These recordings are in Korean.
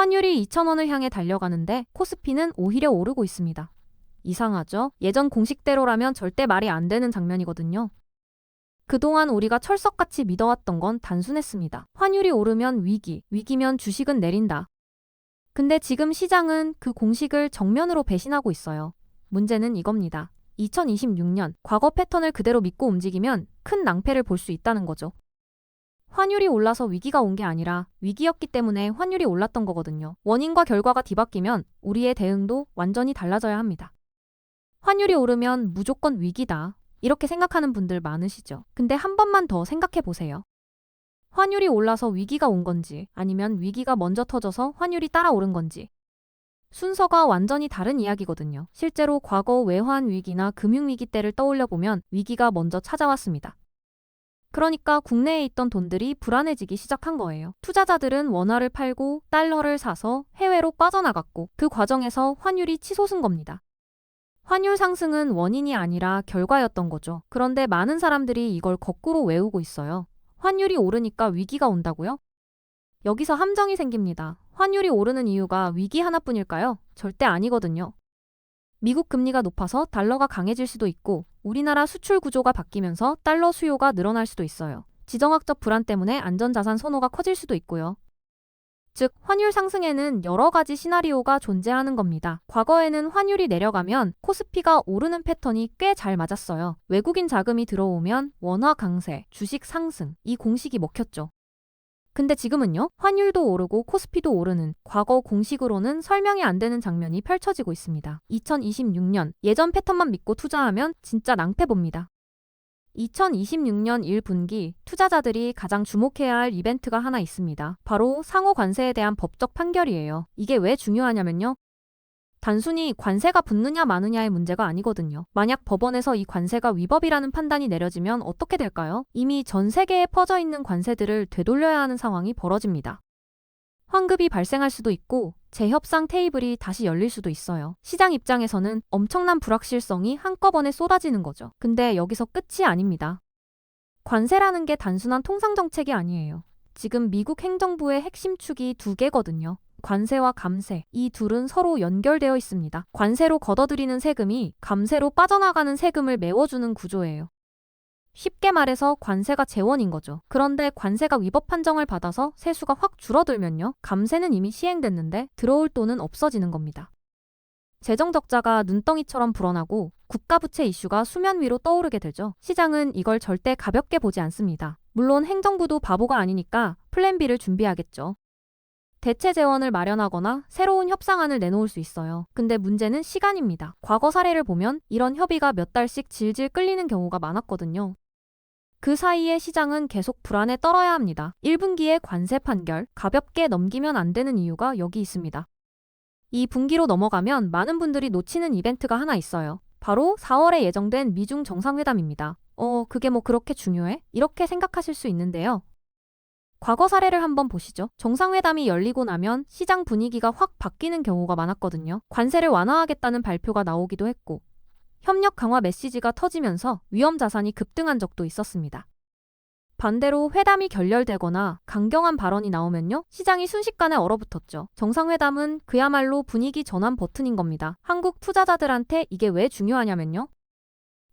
환율이 2,000원을 향해 달려가는데 코스피는 오히려 오르고 있습니다. 이상하죠? 예전 공식대로라면 절대 말이 안 되는 장면이거든요. 그동안 우리가 철석같이 믿어왔던 건 단순했습니다. 환율이 오르면 위기, 위기면 주식은 내린다. 근데 지금 시장은 그 공식을 정면으로 배신하고 있어요. 문제는 이겁니다. 2026년 과거 패턴을 그대로 믿고 움직이면 큰 낭패를 볼 수 있다는 거죠. 환율이 올라서 위기가 온 게 아니라 위기였기 때문에 환율이 올랐던 거거든요. 원인과 결과가 뒤바뀌면 우리의 대응도 완전히 달라져야 합니다. 환율이 오르면 무조건 위기다. 이렇게 생각하는 분들 많으시죠. 근데 한 번만 더 생각해 보세요. 환율이 올라서 위기가 온 건지 아니면 위기가 먼저 터져서 환율이 따라오른 건지 순서가 완전히 다른 이야기거든요. 실제로 과거 외환 위기나 금융위기 때를 떠올려 보면 위기가 먼저 찾아왔습니다. 그러니까 국내에 있던 돈들이 불안해지기 시작한 거예요. 투자자들은 원화를 팔고 달러를 사서 해외로 빠져나갔고 그 과정에서 환율이 치솟은 겁니다. 환율 상승은 원인이 아니라 결과였던 거죠. 그런데 많은 사람들이 이걸 거꾸로 외우고 있어요. 환율이 오르니까 위기가 온다고요? 여기서 함정이 생깁니다. 환율이 오르는 이유가 위기 하나뿐일까요? 절대 아니거든요. 미국 금리가 높아서 달러가 강해질 수도 있고 우리나라 수출 구조가 바뀌면서 달러 수요가 늘어날 수도 있어요. 지정학적 불안 때문에 안전자산 선호가 커질 수도 있고요. 즉, 환율 상승에는 여러 가지 시나리오가 존재하는 겁니다. 과거에는 환율이 내려가면 코스피가 오르는 패턴이 꽤 잘 맞았어요. 외국인 자금이 들어오면 원화 강세, 주식 상승, 이 공식이 먹혔죠. 근데 지금은요, 환율도 오르고 코스피도 오르는 과거 공식으로는 설명이 안 되는 장면이 펼쳐지고 있습니다. 2026년 예전 패턴만 믿고 투자하면 진짜 낭패 봅니다. 2026년 1분기 투자자들이 가장 주목해야 할 이벤트가 하나 있습니다. 바로 상호 관세에 대한 법적 판결이에요. 이게 왜 중요하냐면요. 단순히 관세가 붙느냐 마느냐의 문제가 아니거든요. 만약 법원에서 이 관세가 위법이라는 판단이 내려지면 어떻게 될까요? 이미 전 세계에 퍼져 있는 관세들을 되돌려야 하는 상황이 벌어집니다. 환급이 발생할 수도 있고 재협상 테이블이 다시 열릴 수도 있어요. 시장 입장에서는 엄청난 불확실성이 한꺼번에 쏟아지는 거죠. 근데 여기서 끝이 아닙니다. 관세라는 게 단순한 통상 정책이 아니에요. 지금 미국 행정부의 핵심 축이 두 개거든요. 관세와 감세, 이 둘은 서로 연결되어 있습니다. 관세로 걷어들이는 세금이 감세로 빠져나가는 세금을 메워주는 구조예요. 쉽게 말해서 관세가 재원인 거죠. 그런데 관세가 위법 판정을 받아서 세수가 확 줄어들면요. 감세는 이미 시행됐는데 들어올 돈은 없어지는 겁니다. 재정 적자가 눈덩이처럼 불어나고 국가부채 이슈가 수면 위로 떠오르게 되죠. 시장은 이걸 절대 가볍게 보지 않습니다. 물론 행정부도 바보가 아니니까 플랜 B를 준비하겠죠. 대체 재원을 마련하거나 새로운 협상안을 내놓을 수 있어요. 근데 문제는 시간입니다. 과거 사례를 보면 이런 협의가 몇 달씩 질질 끌리는 경우가 많았거든요. 그 사이에 시장은 계속 불안에 떨어야 합니다. 1분기의 관세 판결, 가볍게 넘기면 안 되는 이유가 여기 있습니다. 이 분기로 넘어가면 많은 분들이 놓치는 이벤트가 하나 있어요. 바로 4월에 예정된 미중 정상회담입니다. 그게 뭐 그렇게 중요해? 이렇게 생각하실 수 있는데요. 과거 사례를 한번 보시죠. 정상회담이 열리고 나면 시장 분위기가 확 바뀌는 경우가 많았거든요. 관세를 완화하겠다는 발표가 나오기도 했고 협력 강화 메시지가 터지면서 위험 자산이 급등한 적도 있었습니다. 반대로 회담이 결렬되거나 강경한 발언이 나오면요. 시장이 순식간에 얼어붙었죠. 정상회담은 그야말로 분위기 전환 버튼인 겁니다. 한국 투자자들한테 이게 왜 중요하냐면요.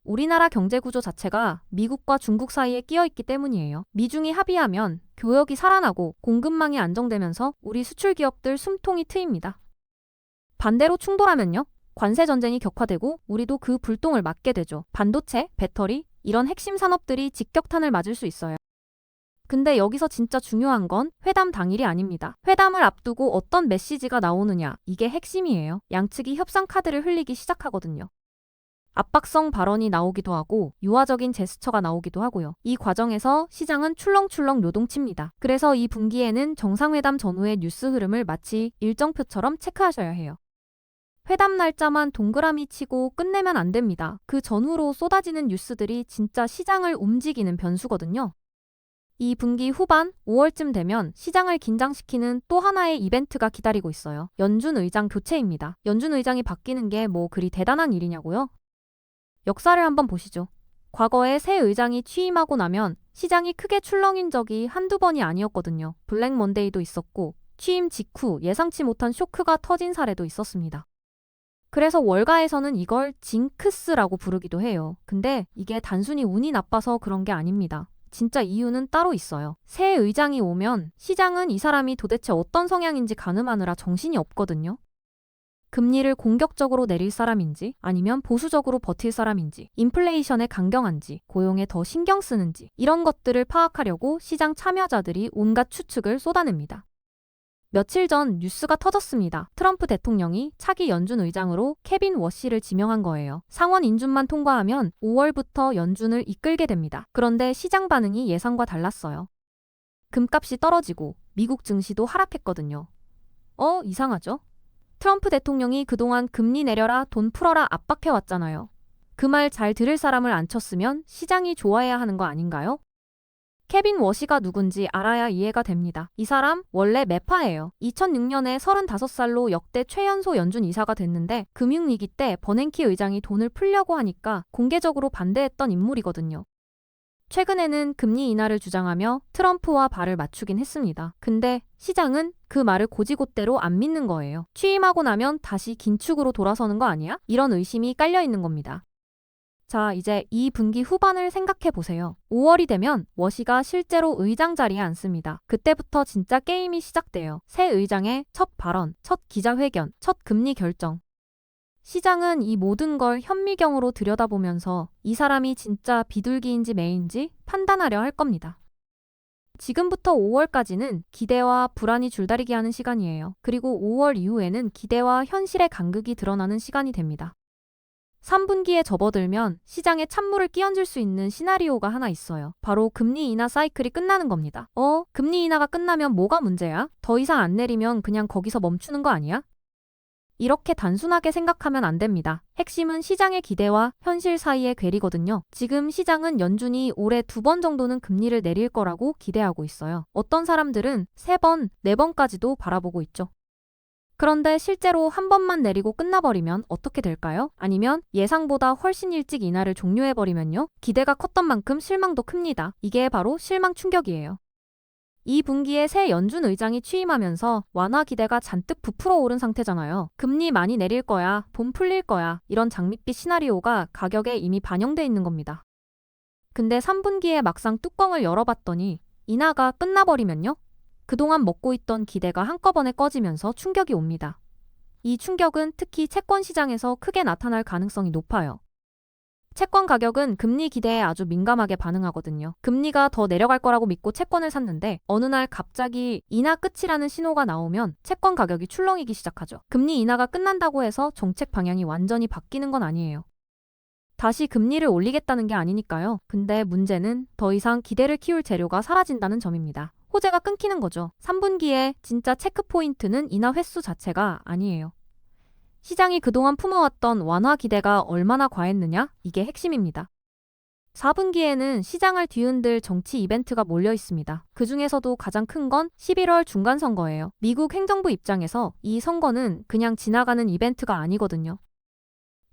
우리나라 경제구조 자체가 미국과 중국 사이에 끼어있기 때문이에요. 미중이 합의하면 교역이 살아나고 공급망이 안정되면서 우리 수출 기업들 숨통이 트입니다. 반대로 충돌하면요. 관세 전쟁이 격화되고 우리도 그 불똥을 맞게 되죠. 반도체, 배터리, 이런 핵심 산업들이 직격탄을 맞을 수 있어요. 근데 여기서 진짜 중요한 건 회담 당일이 아닙니다. 회담을 앞두고 어떤 메시지가 나오느냐, 이게 핵심이에요. 양측이 협상 카드를 흘리기 시작하거든요. 압박성 발언이 나오기도 하고 유화적인 제스처가 나오기도 하고요. 이 과정에서 시장은 출렁출렁 요동칩니다. 그래서 이 분기에는 정상회담 전후의 뉴스 흐름을 마치 일정표처럼 체크하셔야 해요. 회담 날짜만 동그라미 치고 끝내면 안 됩니다. 그 전후로 쏟아지는 뉴스들이 진짜 시장을 움직이는 변수거든요. 이 분기 후반 5월쯤 되면 시장을 긴장시키는 또 하나의 이벤트가 기다리고 있어요. 연준 의장 교체입니다. 연준 의장이 바뀌는 게 뭐 그리 대단한 일이냐고요? 역사를 한번 보시죠. 과거에 새 의장이 취임하고 나면 시장이 크게 출렁인 적이 한두 번이 아니었거든요. 블랙 먼데이도 있었고 취임 직후 예상치 못한 쇼크가 터진 사례도 있었습니다. 그래서 월가에서는 이걸 징크스라고 부르기도 해요. 근데 이게 단순히 운이 나빠서 그런 게 아닙니다. 진짜 이유는 따로 있어요. 새 의장이 오면 시장은 이 사람이 도대체 어떤 성향인지 가늠하느라 정신이 없거든요. 금리를 공격적으로 내릴 사람인지 아니면 보수적으로 버틸 사람인지 인플레이션에 강경한지 고용에 더 신경 쓰는지 이런 것들을 파악하려고 시장 참여자들이 온갖 추측을 쏟아냅니다. 며칠 전 뉴스가 터졌습니다. 트럼프 대통령이 차기 연준 의장으로 케빈 워시를 지명한 거예요. 상원 인준만 통과하면 5월부터 연준을 이끌게 됩니다. 그런데 시장 반응이 예상과 달랐어요. 금값이 떨어지고 미국 증시도 하락했거든요. 이상하죠? 트럼프 대통령이 그동안 금리 내려라, 돈 풀어라 압박해왔잖아요. 그 말 잘 들을 사람을 안 쳤으면 시장이 좋아해야 하는 거 아닌가요? 케빈 워시가 누군지 알아야 이해가 됩니다. 이 사람 원래 매파예요. 2006년에 35살로 역대 최연소 연준 이사가 됐는데 금융위기 때 버냉키 의장이 돈을 풀려고 하니까 공개적으로 반대했던 인물이거든요. 최근에는 금리 인하를 주장하며 트럼프와 발을 맞추긴 했습니다. 근데 시장은 그 말을 고지곳대로 안 믿는 거예요. 취임하고 나면 다시 긴축으로 돌아서는 거 아니야? 이런 의심이 깔려 있는 겁니다. 자, 이제 2분기 후반을 생각해 보세요. 5월이 되면 워시가 실제로 의장 자리에 앉습니다. 그때부터 진짜 게임이 시작돼요. 새 의장의 첫 발언, 첫 기자회견, 첫 금리 결정. 시장은 이 모든 걸 현미경으로 들여다보면서 이 사람이 진짜 비둘기인지 매인지 판단하려 할 겁니다. 지금부터 5월까지는 기대와 불안이 줄다리기 하는 시간이에요. 그리고 5월 이후에는 기대와 현실의 간극이 드러나는 시간이 됩니다. 3분기에 접어들면 시장에 찬물을 끼얹을 수 있는 시나리오가 하나 있어요. 바로 금리 인하 사이클이 끝나는 겁니다. 금리 인하가 끝나면 뭐가 문제야? 더 이상 안 내리면 그냥 거기서 멈추는 거 아니야? 이렇게 단순하게 생각하면 안 됩니다. 핵심은 시장의 기대와 현실 사이의 괴리거든요. 지금 시장은 연준이 올해 2번 정도는 금리를 내릴 거라고 기대하고 있어요. 어떤 사람들은 3번, 4번까지도 바라보고 있죠. 그런데 실제로 한 번만 내리고 끝나버리면 어떻게 될까요? 아니면 예상보다 훨씬 일찍 인하를 종료해버리면요? 기대가 컸던 만큼 실망도 큽니다. 이게 바로 실망 충격이에요. 이 분기에 새 연준 의장이 취임하면서 완화 기대가 잔뜩 부풀어 오른 상태잖아요. 금리 많이 내릴 거야, 돈 풀릴 거야, 이런 장밋빛 시나리오가 가격에 이미 반영돼 있는 겁니다. 근데 3분기에 막상 뚜껑을 열어봤더니 인하가 끝나버리면요? 그동안 먹고 있던 기대가 한꺼번에 꺼지면서 충격이 옵니다. 이 충격은 특히 채권 시장에서 크게 나타날 가능성이 높아요. 채권 가격은 금리 기대에 아주 민감하게 반응하거든요. 금리가 더 내려갈 거라고 믿고 채권을 샀는데 어느 날 갑자기 인하 끝이라는 신호가 나오면 채권 가격이 출렁이기 시작하죠. 금리 인하가 끝난다고 해서 정책 방향이 완전히 바뀌는 건 아니에요. 다시 금리를 올리겠다는 게 아니니까요. 근데 문제는 더 이상 기대를 키울 재료가 사라진다는 점입니다. 호재가 끊기는 거죠. 3분기에 진짜 체크포인트는 인하 횟수 자체가 아니에요. 시장이 그동안 품어왔던 완화 기대가 얼마나 과했느냐? 이게 핵심입니다. 4분기에는 시장을 뒤흔들 정치 이벤트가 몰려 있습니다. 그 중에서도 가장 큰 건 11월 중간선거예요. 미국 행정부 입장에서 이 선거는 그냥 지나가는 이벤트가 아니거든요.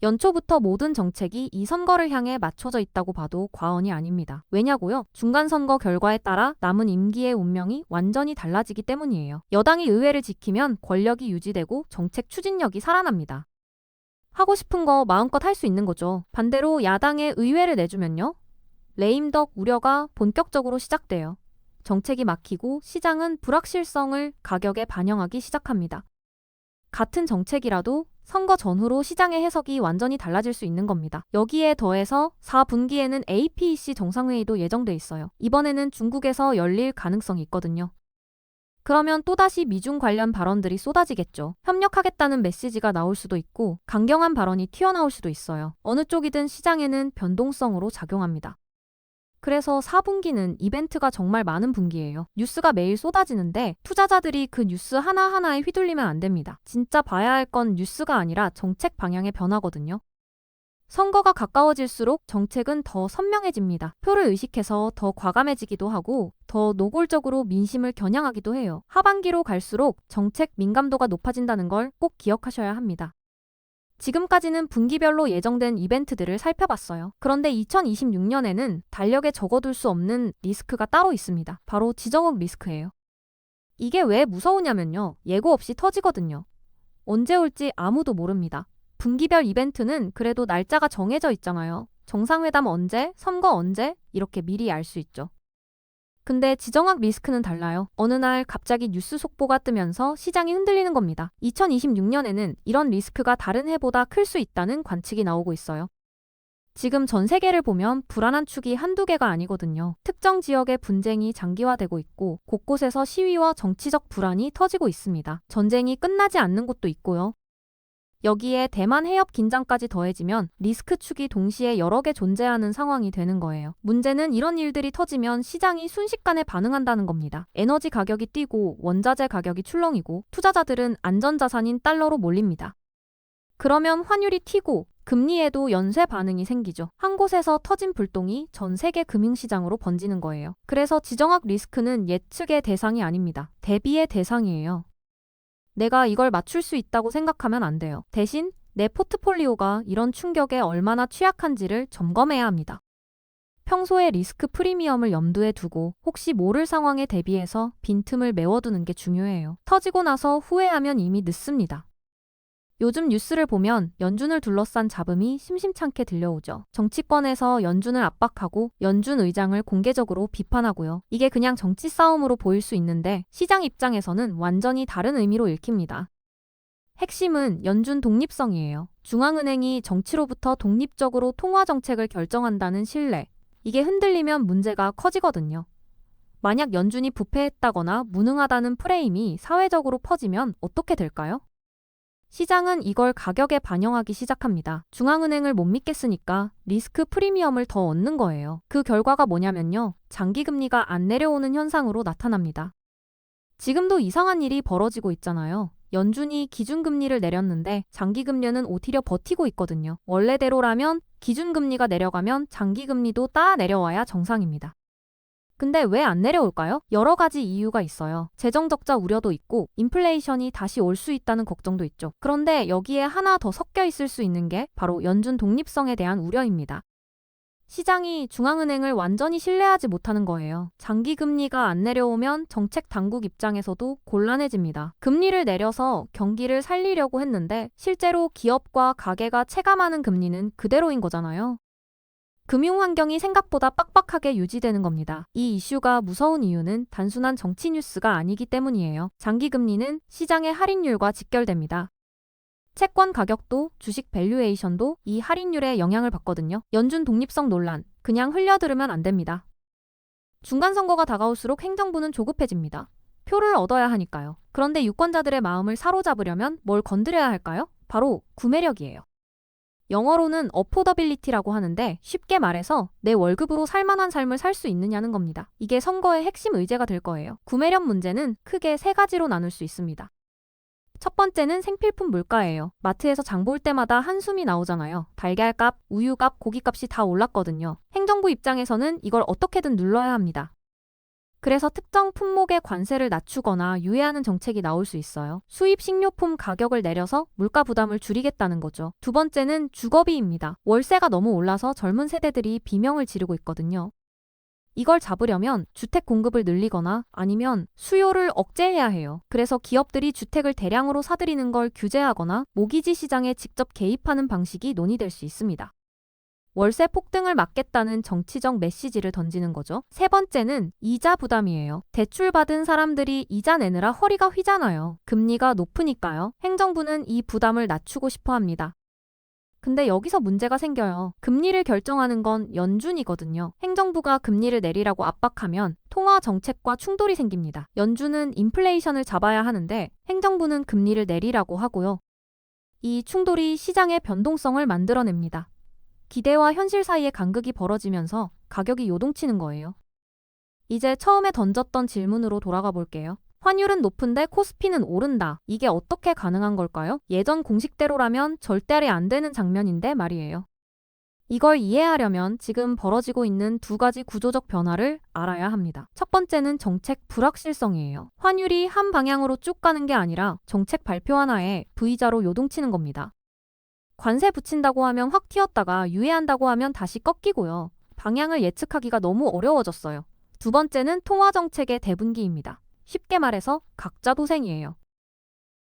연초부터 모든 정책이 이 선거를 향해 맞춰져 있다고 봐도 과언이 아닙니다. 왜냐고요? 중간선거 결과에 따라 남은 임기의 운명이 완전히 달라지기 때문이에요. 여당이 의회를 지키면 권력이 유지되고 정책 추진력이 살아납니다. 하고 싶은 거 마음껏 할 수 있는 거죠. 반대로 야당에 의회를 내주면요? 레임덕 우려가 본격적으로 시작돼요. 정책이 막히고 시장은 불확실성을 가격에 반영하기 시작합니다. 같은 정책이라도 선거 전후로 시장의 해석이 완전히 달라질 수 있는 겁니다. 여기에 더해서 4분기에는 APEC 정상회의도 예정돼 있어요. 이번에는 중국에서 열릴 가능성이 있거든요. 그러면 또다시 미중 관련 발언들이 쏟아지겠죠. 협력하겠다는 메시지가 나올 수도 있고 강경한 발언이 튀어나올 수도 있어요. 어느 쪽이든 시장에는 변동성으로 작용합니다. 그래서 4분기는 이벤트가 정말 많은 분기예요. 뉴스가 매일 쏟아지는데 투자자들이 그 뉴스 하나하나에 휘둘리면 안 됩니다. 진짜 봐야 할 건 뉴스가 아니라 정책 방향의 변화거든요. 선거가 가까워질수록 정책은 더 선명해집니다. 표를 의식해서 더 과감해지기도 하고 더 노골적으로 민심을 겨냥하기도 해요. 하반기로 갈수록 정책 민감도가 높아진다는 걸 꼭 기억하셔야 합니다. 지금까지는 분기별로 예정된 이벤트들을 살펴봤어요. 그런데 2026년에는 달력에 적어둘 수 없는 리스크가 따로 있습니다. 바로 지정학 리스크예요. 이게 왜 무서우냐면요. 예고 없이 터지거든요. 언제 올지 아무도 모릅니다. 분기별 이벤트는 그래도 날짜가 정해져 있잖아요. 정상회담 언제, 선거 언제, 이렇게 미리 알 수 있죠. 근데 지정학 리스크는 달라요. 어느 날 갑자기 뉴스 속보가 뜨면서 시장이 흔들리는 겁니다. 2026년에는 이런 리스크가 다른 해보다 클 수 있다는 관측이 나오고 있어요. 지금 전 세계를 보면 불안한 축이 한두 개가 아니거든요. 특정 지역의 분쟁이 장기화되고 있고 곳곳에서 시위와 정치적 불안이 터지고 있습니다. 전쟁이 끝나지 않는 곳도 있고요. 여기에 대만 해협 긴장까지 더해지면 리스크 축이 동시에 여러 개 존재하는 상황이 되는 거예요. 문제는 이런 일들이 터지면 시장이 순식간에 반응한다는 겁니다. 에너지 가격이 뛰고 원자재 가격이 출렁이고 투자자들은 안전자산인 달러로 몰립니다. 그러면 환율이 튀고 금리에도 연쇄 반응이 생기죠. 한 곳에서 터진 불똥이 전 세계 금융시장으로 번지는 거예요. 그래서 지정학 리스크는 예측의 대상이 아닙니다. 대비의 대상이에요. 내가 이걸 맞출 수 있다고 생각하면 안 돼요. 대신 내 포트폴리오가 이런 충격에 얼마나 취약한지를 점검해야 합니다. 평소에 리스크 프리미엄을 염두에 두고 혹시 모를 상황에 대비해서 빈틈을 메워두는 게 중요해요. 터지고 나서 후회하면 이미 늦습니다. 요즘 뉴스를 보면 연준을 둘러싼 잡음이 심심찮게 들려오죠. 정치권에서 연준을 압박하고 연준 의장을 공개적으로 비판하고요. 이게 그냥 정치 싸움으로 보일 수 있는데 시장 입장에서는 완전히 다른 의미로 읽힙니다. 핵심은 연준 독립성이에요. 중앙은행이 정치로부터 독립적으로 통화 정책을 결정한다는 신뢰. 이게 흔들리면 문제가 커지거든요. 만약 연준이 부패했다거나 무능하다는 프레임이 사회적으로 퍼지면 어떻게 될까요? 시장은 이걸 가격에 반영하기 시작합니다. 중앙은행을 못 믿겠으니까 리스크 프리미엄을 더 얻는 거예요. 그 결과가 뭐냐면요. 장기금리가 안 내려오는 현상으로 나타납니다. 지금도 이상한 일이 벌어지고 있잖아요. 연준이 기준금리를 내렸는데 장기금리는 오히려 버티고 있거든요. 원래대로라면 기준금리가 내려가면 장기금리도 따라 내려와야 정상입니다. 근데 왜 안 내려올까요? 여러 가지 이유가 있어요. 재정적자 우려도 있고 인플레이션이 다시 올 수 있다는 걱정도 있죠. 그런데 여기에 하나 더 섞여 있을 수 있는 게 바로 연준 독립성에 대한 우려입니다. 시장이 중앙은행을 완전히 신뢰하지 못하는 거예요. 장기 금리가 안 내려오면 정책 당국 입장에서도 곤란해집니다. 금리를 내려서 경기를 살리려고 했는데 실제로 기업과 가게가 체감하는 금리는 그대로인 거잖아요. 금융 환경이 생각보다 빡빡하게 유지되는 겁니다. 이 이슈가 무서운 이유는 단순한 정치 뉴스가 아니기 때문이에요. 장기 금리는 시장의 할인율과 직결됩니다. 채권 가격도 주식 밸류에이션도 이 할인율에 영향을 받거든요. 연준 독립성 논란, 그냥 흘려들으면 안 됩니다. 중간선거가 다가올수록 행정부는 조급해집니다. 표를 얻어야 하니까요. 그런데 유권자들의 마음을 사로잡으려면 뭘 건드려야 할까요? 바로 구매력이에요. 영어로는 어포더빌리티라고 하는데 쉽게 말해서 내 월급으로 살만한 삶을 살 수 있느냐는 겁니다. 이게 선거의 핵심 의제가 될 거예요. 구매력 문제는 크게 세 가지로 나눌 수 있습니다. 첫 번째는 생필품 물가예요. 마트에서 장 볼 때마다 한숨이 나오잖아요. 달걀값, 우유값, 고기값이 다 올랐거든요. 행정부 입장에서는 이걸 어떻게든 눌러야 합니다. 그래서 특정 품목의 관세를 낮추거나 유예하는 정책이 나올 수 있어요. 수입 식료품 가격을 내려서 물가 부담을 줄이겠다는 거죠. 두 번째는 주거비입니다. 월세가 너무 올라서 젊은 세대들이 비명을 지르고 있거든요. 이걸 잡으려면 주택 공급을 늘리거나 아니면 수요를 억제해야 해요. 그래서 기업들이 주택을 대량으로 사들이는 걸 규제하거나 모기지 시장에 직접 개입하는 방식이 논의될 수 있습니다. 월세 폭등을 막겠다는 정치적 메시지를 던지는 거죠. 세 번째는 이자 부담이에요. 대출 받은 사람들이 이자 내느라 허리가 휘잖아요. 금리가 높으니까요. 행정부는 이 부담을 낮추고 싶어 합니다. 근데 여기서 문제가 생겨요. 금리를 결정하는 건 연준이거든요. 행정부가 금리를 내리라고 압박하면 통화 정책과 충돌이 생깁니다. 연준은 인플레이션을 잡아야 하는데 행정부는 금리를 내리라고 하고요. 이 충돌이 시장의 변동성을 만들어냅니다. 기대와 현실 사이의 간극이 벌어지면서 가격이 요동치는 거예요. 이제 처음에 던졌던 질문으로 돌아가 볼게요. 환율은 높은데 코스피는 오른다. 이게 어떻게 가능한 걸까요? 예전 공식대로라면 절대로 안 되는 장면인데 말이에요. 이걸 이해하려면 지금 벌어지고 있는 두 가지 구조적 변화를 알아야 합니다. 첫 번째는 정책 불확실성이에요. 환율이 한 방향으로 쭉 가는 게 아니라 정책 발표 하나에 V자로 요동치는 겁니다. 관세 붙인다고 하면 확 튀었다가 유예한다고 하면 다시 꺾이고요. 방향을 예측하기가 너무 어려워졌어요. 두 번째는 통화 정책의 대분기입니다. 쉽게 말해서 각자 도생이에요.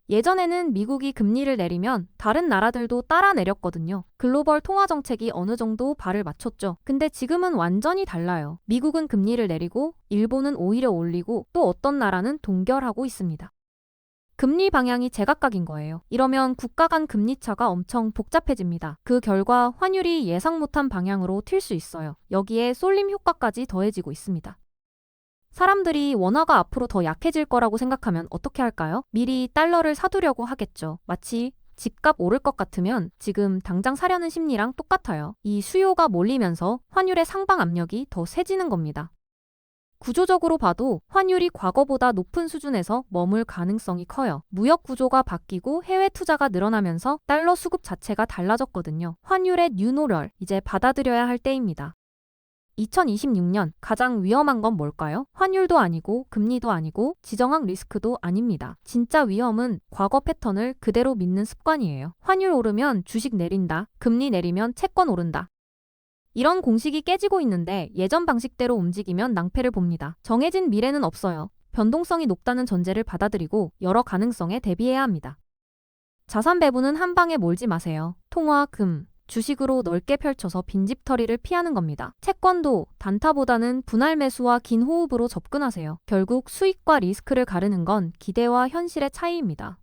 예전에는 미국이 금리를 내리면 다른 나라들도 따라 내렸거든요. 글로벌 통화 정책이 어느 정도 발을 맞췄죠. 근데 지금은 완전히 달라요. 미국은 금리를 내리고 일본은 오히려 올리고 또 어떤 나라는 동결하고 있습니다. 금리 방향이 제각각인 거예요. 이러면 국가 간 금리 차가 엄청 복잡해집니다. 그 결과 환율이 예상 못한 방향으로 튈 수 있어요. 여기에 쏠림 효과까지 더해지고 있습니다. 사람들이 원화가 앞으로 더 약해질 거라고 생각하면 어떻게 할까요? 미리 달러를 사두려고 하겠죠. 마치 집값 오를 것 같으면 지금 당장 사려는 심리랑 똑같아요. 이 수요가 몰리면서 환율의 상방 압력이 더 세지는 겁니다. 구조적으로 봐도 환율이 과거보다 높은 수준에서 머물 가능성이 커요. 무역 구조가 바뀌고 해외 투자가 늘어나면서 달러 수급 자체가 달라졌거든요. 환율의 뉴노럴, 이제 받아들여야 할 때입니다. 2026년 가장 위험한 건 뭘까요? 환율도 아니고 금리도 아니고 지정학 리스크도 아닙니다. 진짜 위험은 과거 패턴을 그대로 믿는 습관이에요. 환율 오르면 주식 내린다. 금리 내리면 채권 오른다. 이런 공식이 깨지고 있는데 예전 방식대로 움직이면 낭패를 봅니다. 정해진 미래는 없어요. 변동성이 높다는 전제를 받아들이고 여러 가능성에 대비해야 합니다. 자산 배분은 한 방에 몰지 마세요. 통화, 금, 주식으로 넓게 펼쳐서 빈집털이를 피하는 겁니다. 채권도 단타보다는 분할 매수와 긴 호흡으로 접근하세요. 결국 수익과 리스크를 가르는 건 기대와 현실의 차이입니다.